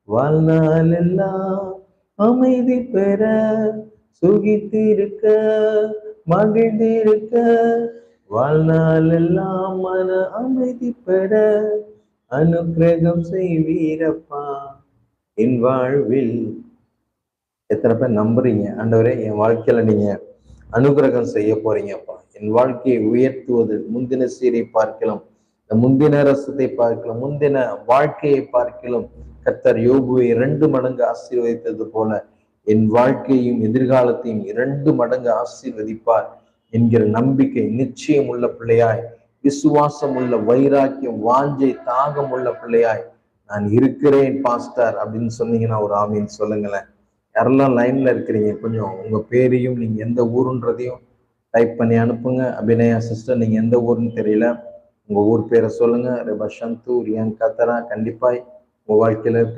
வாழ்நாளெல்லாம் அமைதி பெற, சுகித்திருக்க, மகிழ்ந்திருக்க, வாழ்நாளெல்லாம் மன அமைதி பெற அனுக்கிரகம் செய்வீரப்பா என் வாழ்வில். எத்தனை பேர் நம்புறீங்க ஆண்டவரே என் வாழ்க்கையில நீங்க அனுகிரகம் செய்ய போறீங்கப்பா, என் வாழ்க்கையை உயர்த்துவது முந்தின சீரை பார்க்கலாம், இந்த முந்தின ரசத்தை பார்க்கலாம், முந்தின வாழ்க்கையை பார்க்கலாம். கர்த்தர் யோபுவை 2 மடங்கு ஆசீர்வதித்தது போல என் வாழ்க்கையும் எதிர்காலத்தையும் 2 மடங்கு ஆசீர்வதிப்பார் என்கிற நம்பிக்கை நிச்சயம் உள்ள பிள்ளையாய், விசுவாசம் உள்ள, வைராக்கியம், வாஞ்சை, தாகம் உள்ள பிள்ளையாய் நான் இருக்கிறேன் பாஸ்டர் அப்படின்னு சொன்னீங்கன்னா ஒரு ஆமீன் சொல்லுங்களேன். யாரெல்லாம் லைன்ல இருக்கிறீங்க கொஞ்சம் உங்க பேரையும் நீங்க எந்த ஊருன்றதையும் டைப் பண்ணி அனுப்புங்க. அபிநயா சிஸ்டர் நீங்க எந்த ஊருன்னு தெரியல, உங்க ஊர் பேரை சொல்லுங்க. ரெபா சந்து ரியான் கத்தரா கண்டிப்பாய் உங்க வாழ்க்கையில